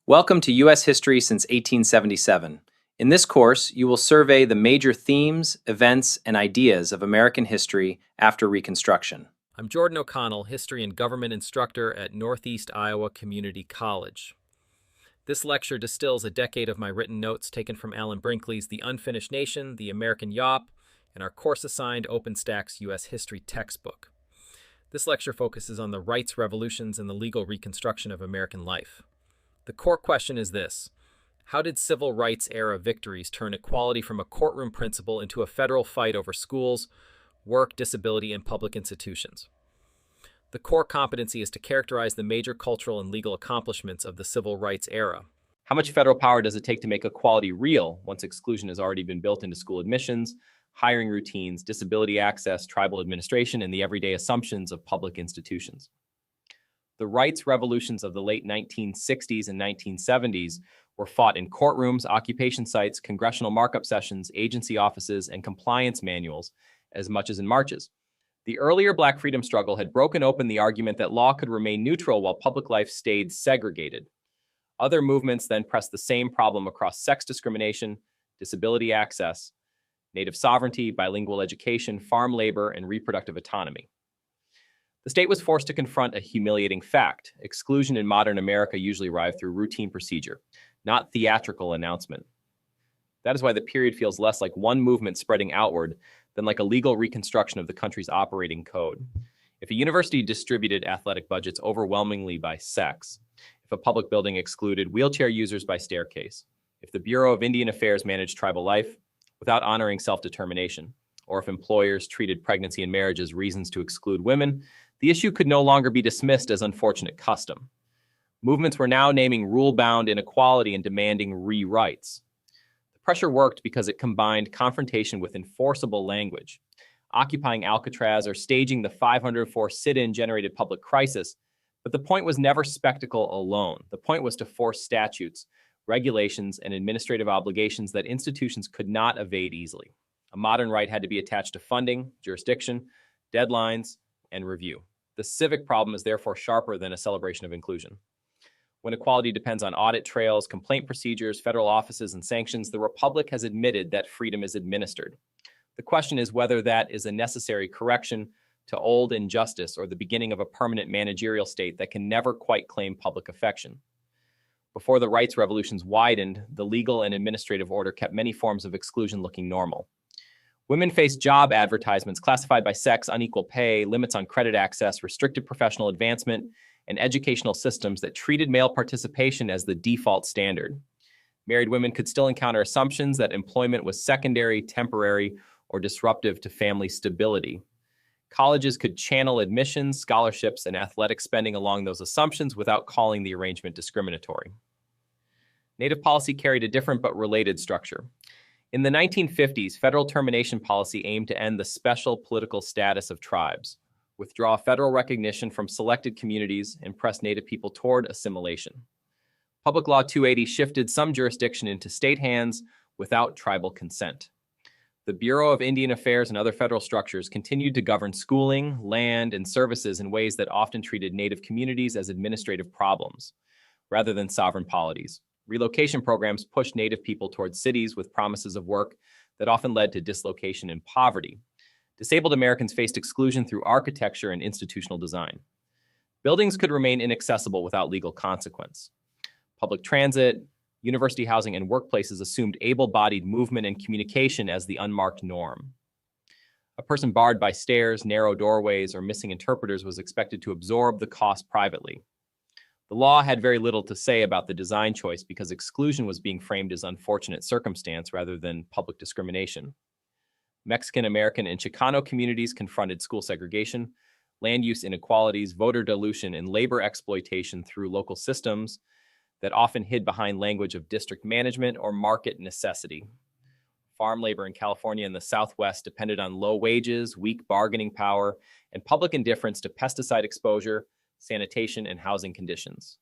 Welcome to U.S. History since 1877. In this course, you will survey the major themes, events, and ideas of American history after Reconstruction. I'm Jordan O'Connell, History and Government Instructor at Northeast Iowa Community College. This lecture distills a decade of my written notes taken from Alan Brinkley's The Unfinished Nation, The American Yawp, and our course-assigned OpenStax U.S. History textbook. This lecture focuses on the rights revolutions and the legal reconstruction of American life. The core question is this: how did civil rights era victories turn equality from a courtroom principle into a federal fight over schools, work, disability, and public institutions? The core competency is to characterize the major cultural and legal accomplishments of the civil rights era. How much federal power does it take to make equality real once exclusion has already been built into school admissions, hiring routines, disability access, tribal administration, and the everyday assumptions of public institutions? The rights revolutions of the late 1960s and 1970s were fought in courtrooms, occupation sites, congressional markup sessions, agency offices, and compliance manuals as much as in marches. The earlier Black freedom struggle had broken open the argument that law could remain neutral while public life stayed segregated. Other movements then pressed the same problem across sex discrimination, disability access, Native sovereignty, bilingual education, farm labor, and reproductive autonomy. The state was forced to confront a humiliating fact. Exclusion in modern America usually arrived through routine procedure, not theatrical announcement. That is why the period feels less like one movement spreading outward than like a legal reconstruction of the country's operating code. If a university distributed athletic budgets overwhelmingly by sex, if a public building excluded wheelchair users by staircase, if the Bureau of Indian Affairs managed tribal life without honoring self-determination, or if employers treated pregnancy and marriage as reasons to exclude women, the issue could no longer be dismissed as unfortunate custom. Movements were now naming rule-bound inequality and demanding rewrites. The pressure worked because it combined confrontation with enforceable language. Occupying Alcatraz or staging the 504 sit-in generated public crisis, but the point was never spectacle alone. The point was to force statutes, regulations, and administrative obligations that institutions could not evade easily. A modern right had to be attached to funding, jurisdiction, deadlines, and review. The civic problem is therefore sharper than a celebration of inclusion. When equality depends on audit trails, complaint procedures, federal offices, and sanctions, the Republic has admitted that freedom is administered. The question is whether that is a necessary correction to old injustice or the beginning of a permanent managerial state that can never quite claim public affection. Before the rights revolutions widened, the legal and administrative order kept many forms of exclusion looking normal. Women faced job advertisements classified by sex, unequal pay, limits on credit access, restricted professional advancement, and educational systems that treated male participation as the default standard. Married women could still encounter assumptions that employment was secondary, temporary, or disruptive to family stability. Colleges could channel admissions, scholarships, and athletic spending along those assumptions without calling the arrangement discriminatory. Native policy carried a different but related structure. In the 1950s, federal termination policy aimed to end the special political status of tribes, withdraw federal recognition from selected communities, and press Native people toward assimilation. Public Law 280 shifted some jurisdiction into state hands without tribal consent. The Bureau of Indian Affairs and other federal structures continued to govern schooling, land, and services in ways that often treated Native communities as administrative problems, rather than sovereign polities. Relocation programs pushed Native people towards cities with promises of work that often led to dislocation and poverty. Disabled Americans faced exclusion through architecture and institutional design. Buildings could remain inaccessible without legal consequence. Public transit, university housing, and workplaces assumed able-bodied movement and communication as the unmarked norm. A person barred by stairs, narrow doorways, or missing interpreters was expected to absorb the cost privately. The law had very little to say about the design choice because exclusion was being framed as unfortunate circumstance rather than public discrimination. Mexican American and Chicano communities confronted school segregation, land use inequalities, voter dilution, and labor exploitation through local systems that often hid behind language of district management or market necessity. Farm labor in California and the Southwest depended on low wages, weak bargaining power, and public indifference to pesticide exposure, sanitation, and housing conditions.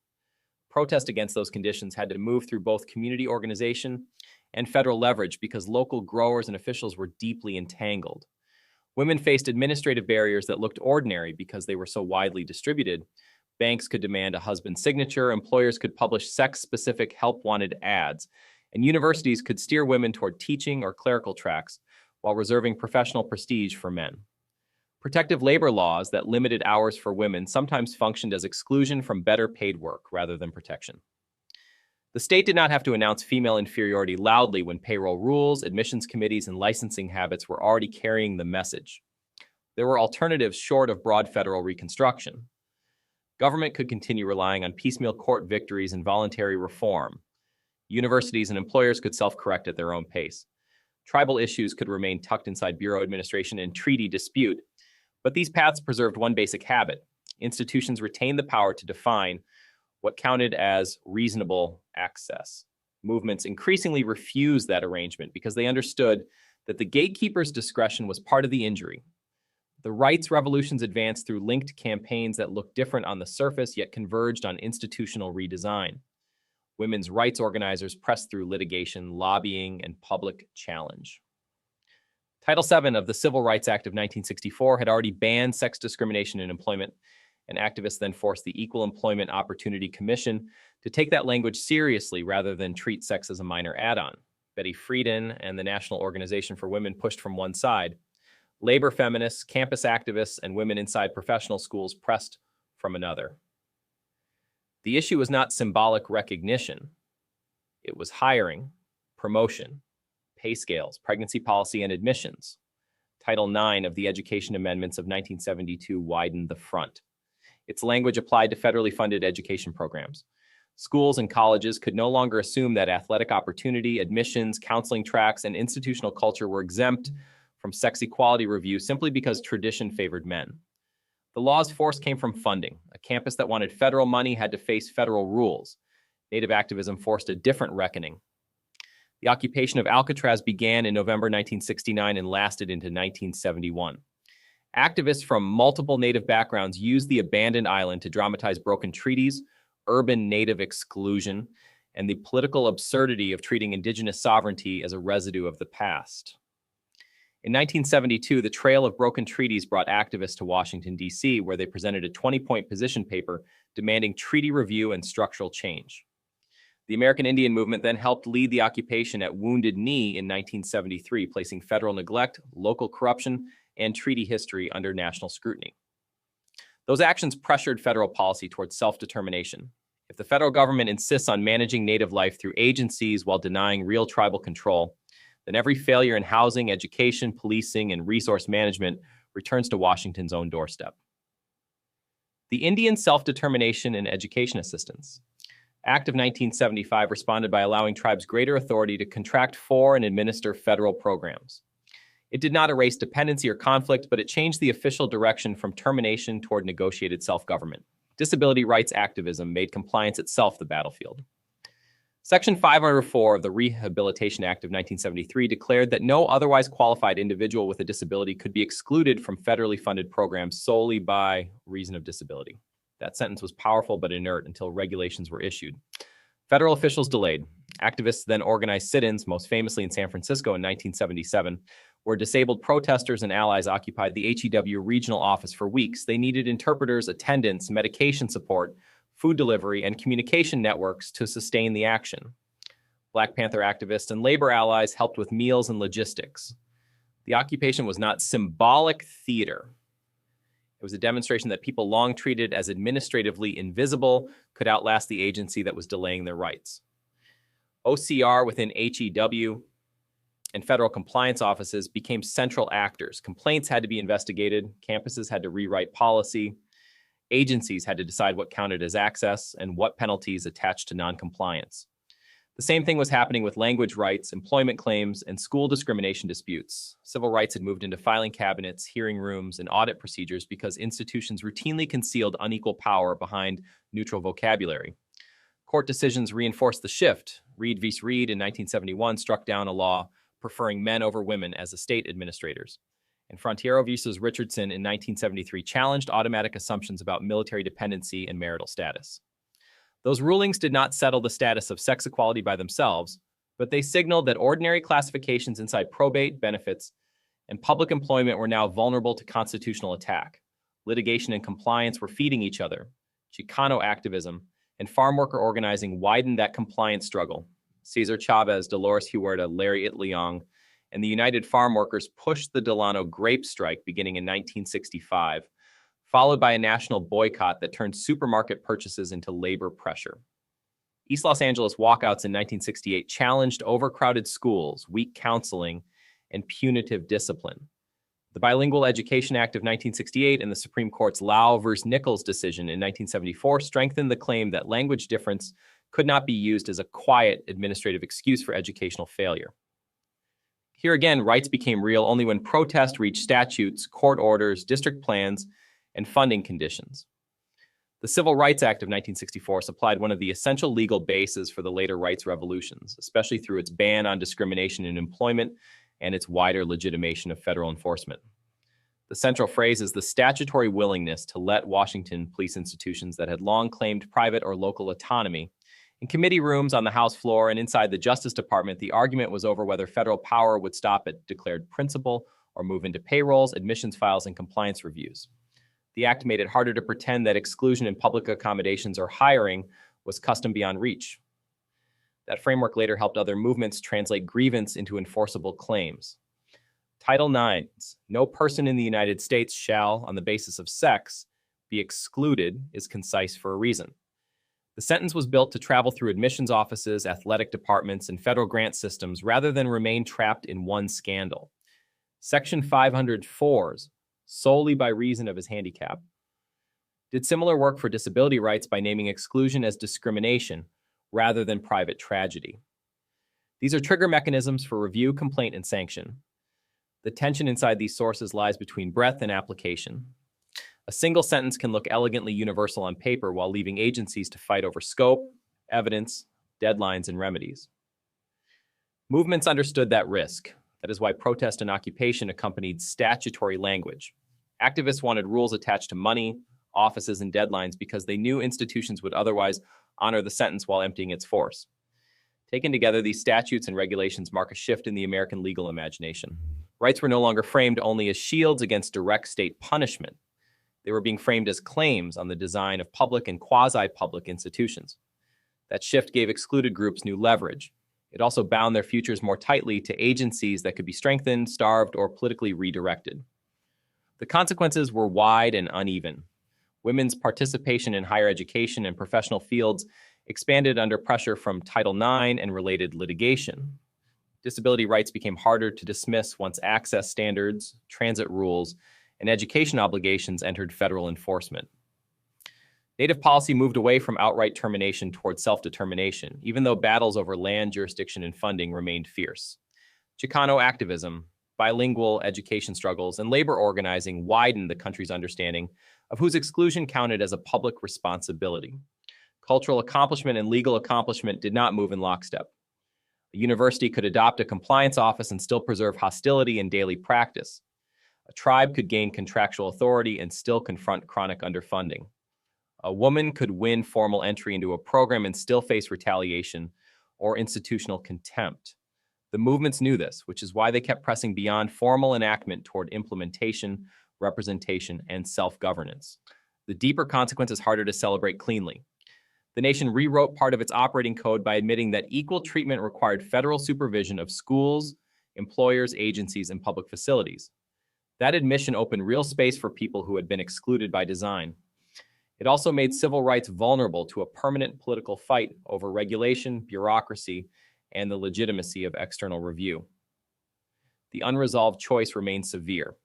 Protest against those conditions had to move through both community organization and federal leverage because local growers and officials were deeply entangled. Women faced administrative barriers that looked ordinary because they were so widely distributed, Banks could demand a husband's signature, employers could publish sex-specific help-wanted ads, and universities could steer women toward teaching or clerical tracks while reserving professional prestige for men. Protective labor laws that limited hours for women sometimes functioned as exclusion from better paid work rather than protection. The state did not have to announce female inferiority loudly when payroll rules, admissions committees, and licensing habits were already carrying the message. There were alternatives short of broad federal reconstruction. Government could continue relying on piecemeal court victories and voluntary reform. Universities and employers could self-correct at their own pace. Tribal issues could remain tucked inside bureau administration and treaty dispute. But these paths preserved one basic habit. Institutions retained the power to define what counted as reasonable access. Movements increasingly refused that arrangement because they understood that the gatekeeper's discretion was part of the injury. The rights revolutions advanced through linked campaigns that looked different on the surface yet converged on institutional redesign. Women's rights organizers pressed through litigation, lobbying, and public challenge. Title VII of the Civil Rights Act of 1964 had already banned sex discrimination in employment, and activists then forced the Equal Employment Opportunity Commission to take that language seriously rather than treat sex as a minor add-on. Betty Friedan and the National Organization for Women pushed from one side. Labor feminists, campus activists, and women inside professional schools pressed from another. The issue was not symbolic recognition. It was hiring, promotion, pay scales, pregnancy policy, and admissions. Title IX of the Education Amendments of 1972 widened the front. Its language applied to federally funded education programs. Schools and colleges could no longer assume that athletic opportunity, admissions, counseling tracks, and institutional culture were exempt from sex equality review simply because tradition favored men. The law's force came from funding. A campus that wanted federal money had to face federal rules. Native activism forced a different reckoning. The occupation of Alcatraz began in November 1969 and lasted into 1971. Activists from multiple Native backgrounds used the abandoned island to dramatize broken treaties, urban Native exclusion, and the political absurdity of treating indigenous sovereignty as a residue of the past. In 1972, the trail of broken treaties brought activists to Washington, D.C., where they presented a 20-point position paper demanding treaty review and structural change. The American Indian movement then helped lead the occupation at Wounded Knee in 1973, placing federal neglect, local corruption, and treaty history under national scrutiny. Those actions pressured federal policy towards self-determination. If the federal government insists on managing Native life through agencies while denying real tribal control, then every failure in housing, education, policing, and resource management returns to Washington's own doorstep. The Indian Self-Determination and Education Assistance Act of 1975 responded by allowing tribes greater authority to contract for and administer federal programs. It did not erase dependency or conflict, but it changed the official direction from termination toward negotiated self-government. Disability rights activism made compliance itself the battlefield. Section 504 of the Rehabilitation Act of 1973 declared that no otherwise qualified individual with a disability could be excluded from federally funded programs solely by reason of disability. That sentence was powerful but inert until regulations were issued. Federal officials delayed. Activists then organized sit-ins, most famously in San Francisco in 1977, where disabled protesters and allies occupied the HEW regional office for weeks. They needed interpreters, attendants, medication support, food delivery, and communication networks to sustain the action. Black Panther activists and labor allies helped with meals and logistics. The occupation was not symbolic theater. It was a demonstration that people long treated as administratively invisible could outlast the agency that was delaying their rights. OCR within HEW and federal compliance offices became central actors. Complaints had to be investigated, campuses had to rewrite policy, agencies had to decide what counted as access and what penalties attached to noncompliance. The same thing was happening with language rights, employment claims, and school discrimination disputes. Civil rights had moved into filing cabinets, hearing rooms, and audit procedures because institutions routinely concealed unequal power behind neutral vocabulary. Court decisions reinforced the shift. Reed v. Reed in 1971 struck down a law preferring men over women as estate administrators. And Frontiero v. Richardson in 1973 challenged automatic assumptions about military dependency and marital status. Those rulings did not settle the status of sex equality by themselves, but they signaled that ordinary classifications inside probate, benefits, and public employment were now vulnerable to constitutional attack. Litigation and compliance were feeding each other. Chicano activism, and farm worker organizing widened that compliance struggle. Cesar Chavez, Dolores Huerta, Larry Itliong, and the United Farm Workers pushed the Delano grape strike beginning in 1965, followed by a national boycott that turned supermarket purchases into labor pressure. East Los Angeles walkouts in 1968 challenged overcrowded schools, weak counseling, and punitive discipline. The Bilingual Education Act of 1968 and the Supreme Court's Lau versus Nichols decision in 1974 strengthened the claim that language difference could not be used as a quiet administrative excuse for educational failure. Here again, rights became real only when protest reached statutes, court orders, district plans, and funding conditions. The Civil Rights Act of 1964 supplied one of the essential legal bases for the later rights revolutions, especially through its ban on discrimination in employment and its wider legitimation of federal enforcement. The central phrase is the statutory willingness to let Washington police institutions that had long claimed private or local autonomy. In committee rooms, on the House floor, and inside the Justice Department, the argument was over whether federal power would stop at declared principal or move into payrolls, admissions files, and compliance reviews. The act made it harder to pretend that exclusion in public accommodations or hiring was custom beyond reach. That framework later helped other movements translate grievance into enforceable claims. Title IX's "No person in the United States shall, on the basis of sex, be excluded" is concise for a reason. The sentence was built to travel through admissions offices, athletic departments, and federal grant systems rather than remain trapped in one scandal. Section 504's "solely by reason of his handicap" did similar work for disability rights by naming exclusion as discrimination rather than private tragedy. These are trigger mechanisms for review, complaint, and sanction. The tension inside these sources lies between breadth and application. A single sentence can look elegantly universal on paper while leaving agencies to fight over scope, evidence, deadlines, and remedies. Movements understood that risk. That is why protest and occupation accompanied statutory language. Activists wanted rules attached to money, offices, and deadlines because they knew institutions would otherwise honor the sentence while emptying its force. Taken together, these statutes and regulations mark a shift in the American legal imagination. Rights were no longer framed only as shields against direct state punishment. They were being framed as claims on the design of public and quasi-public institutions. That shift gave excluded groups new leverage. It also bound their futures more tightly to agencies that could be strengthened, starved, or politically redirected. The consequences were wide and uneven. Women's participation in higher education and professional fields expanded under pressure from Title IX and related litigation. Disability rights became harder to dismiss once access standards, transit rules, and education obligations entered federal enforcement. Native policy moved away from outright termination toward self-determination, even though battles over land, jurisdiction, and funding remained fierce. Chicano activism, bilingual education struggles, and labor organizing widened the country's understanding of whose exclusion counted as a public responsibility. Cultural accomplishment and legal accomplishment did not move in lockstep. A university could adopt a compliance office and still preserve hostility in daily practice. A tribe could gain contractual authority and still confront chronic underfunding. A woman could win formal entry into a program and still face retaliation or institutional contempt. The movements knew this, which is why they kept pressing beyond formal enactment toward implementation, representation, and self-governance. The deeper consequence is harder to celebrate cleanly. The nation rewrote part of its operating code by admitting that equal treatment required federal supervision of schools, employers, agencies, and public facilities. That admission opened real space for people who had been excluded by design. It also made civil rights vulnerable to a permanent political fight over regulation, bureaucracy, and the legitimacy of external review. The unresolved choice remains severe.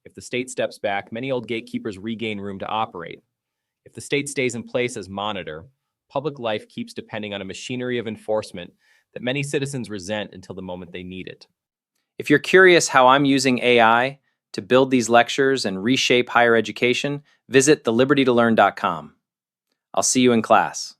If the state steps back, many old gatekeepers regain room to operate. If the state stays in place as monitor, public life keeps depending on a machinery of enforcement that many citizens resent until the moment they need it. If you're curious how I'm using AI to build these lectures and reshape higher education, visit thelibertytolearn.com. I'll see you in class.